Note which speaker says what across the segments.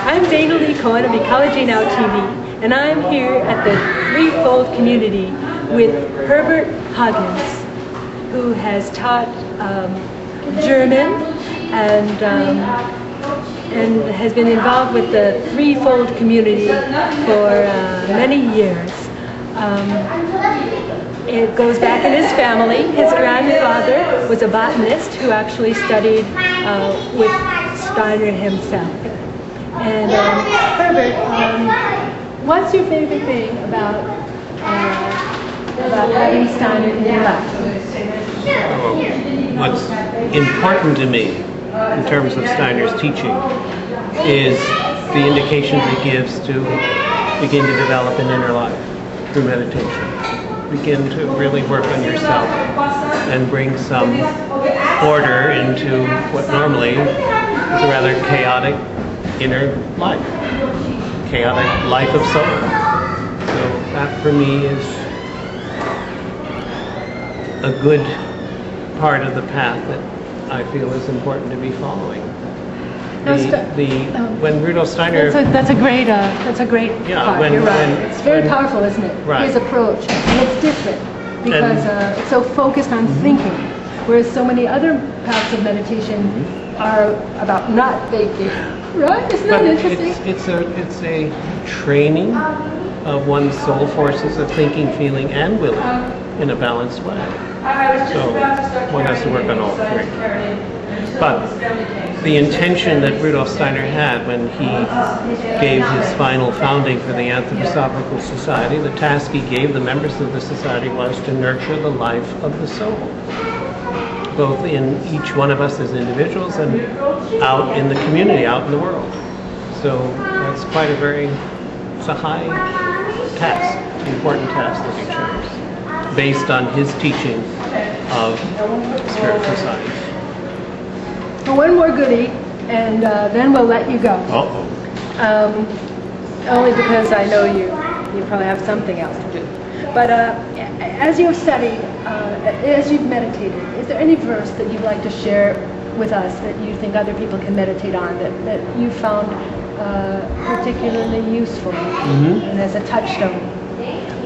Speaker 1: I'm Dana Lee Cohen of Ecology Now TV, and I'm here at the Threefold community with Herbert Hagens, who has taught German and has been involved with the Threefold community for many years. It goes back in his family. His grandfather was a botanist who actually studied with Steiner himself. And Herbert, what's your favorite thing about having Steiner in your life?
Speaker 2: What's important to me in terms of Steiner's teaching is the indications it gives to begin to develop an inner life through meditation. Begin to really work on yourself and bring some order into what normally is a rather chaotic inner life. Chaotic life of soul. So that for me is a good part of the path that I feel is important to be following. When Rudolf Steiner...
Speaker 1: That's a great part. You're right. It's very powerful, isn't it?
Speaker 2: Right.
Speaker 1: His approach. And it's different because it's so focused on thinking, whereas so many other paths of meditation are about not thinking. Right? Isn't that interesting?
Speaker 2: It's a training of one's soul forces of thinking, feeling, and willing in a balanced way. So one has to work on all three. But the intention that Rudolf Steiner had when he gave his final founding for the Anthroposophical Society, the task he gave the members of the society was to nurture the life of the soul, both in each one of us as individuals and out in the community, out in the world. So that's quite it's a high task, important task that he chose, based on his teaching of spiritual science.
Speaker 1: Well, one more goodie, and then we'll let you go. Only because I know you probably have something else to do. But as you've studied, as you've meditated, is there any verse that you'd like to share with us that you think other people can meditate on, that you found particularly useful and as a touchstone?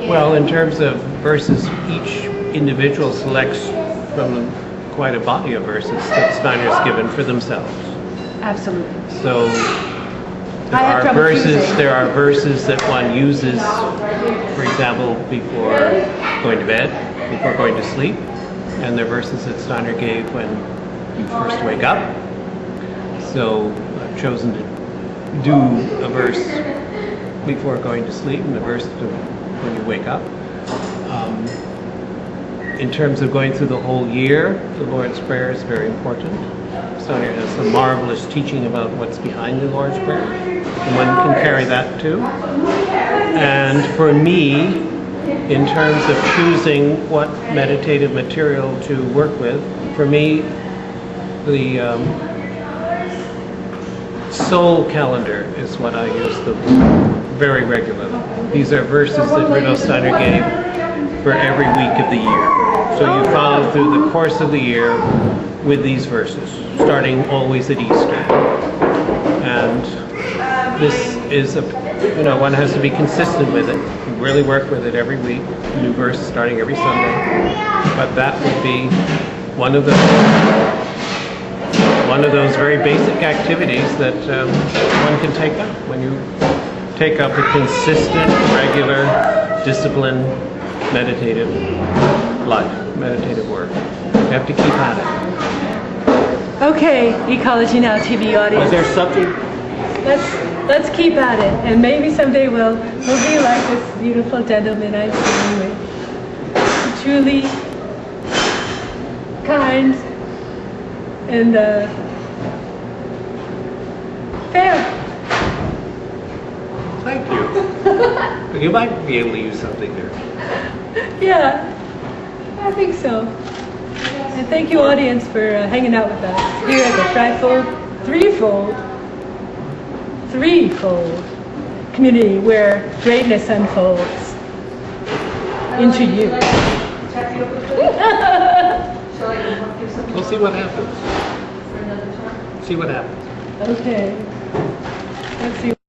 Speaker 2: Well, in terms of verses, each individual selects from quite a body of verses that Steiner's given for themselves.
Speaker 1: Absolutely.
Speaker 2: So there are verses that one uses, for example, before going to bed, before going to sleep, and there are verses that Steiner gave when you first wake up. So I've chosen to do a verse before going to sleep and a verse when you wake up. In terms of going through the whole year, the Lord's Prayer is very important. Steiner has some marvelous teaching about what's behind the Lord's Prayer, and one can carry that too. And for me, in terms of choosing what meditative material to work with, for me, the soul calendar is what I use very regularly. These are verses that Rudolf Steiner gave for every week of the year. So you follow through the course of the year with these verses, starting always at Easter. And this is one has to be consistent with it. You really work with it every week, new verse starting every Sunday. But that would be one of those very basic activities that one can take up when you take up a consistent, regular, disciplined, meditative life, meditative work. You have to keep at it.
Speaker 1: Okay, Ecology Now TV audience.
Speaker 2: Is there something?
Speaker 1: Let's keep at it, and maybe someday we'll be like this beautiful gentleman I'm sitting with. Truly kind and fair.
Speaker 2: Thank you. You might be able to use something there.
Speaker 1: Yeah, I think so. And thank you, audience, for hanging out with us here at the Threefold community where greatness unfolds into you.
Speaker 2: We'll see what happens. See what happens.
Speaker 1: Okay. Let's see.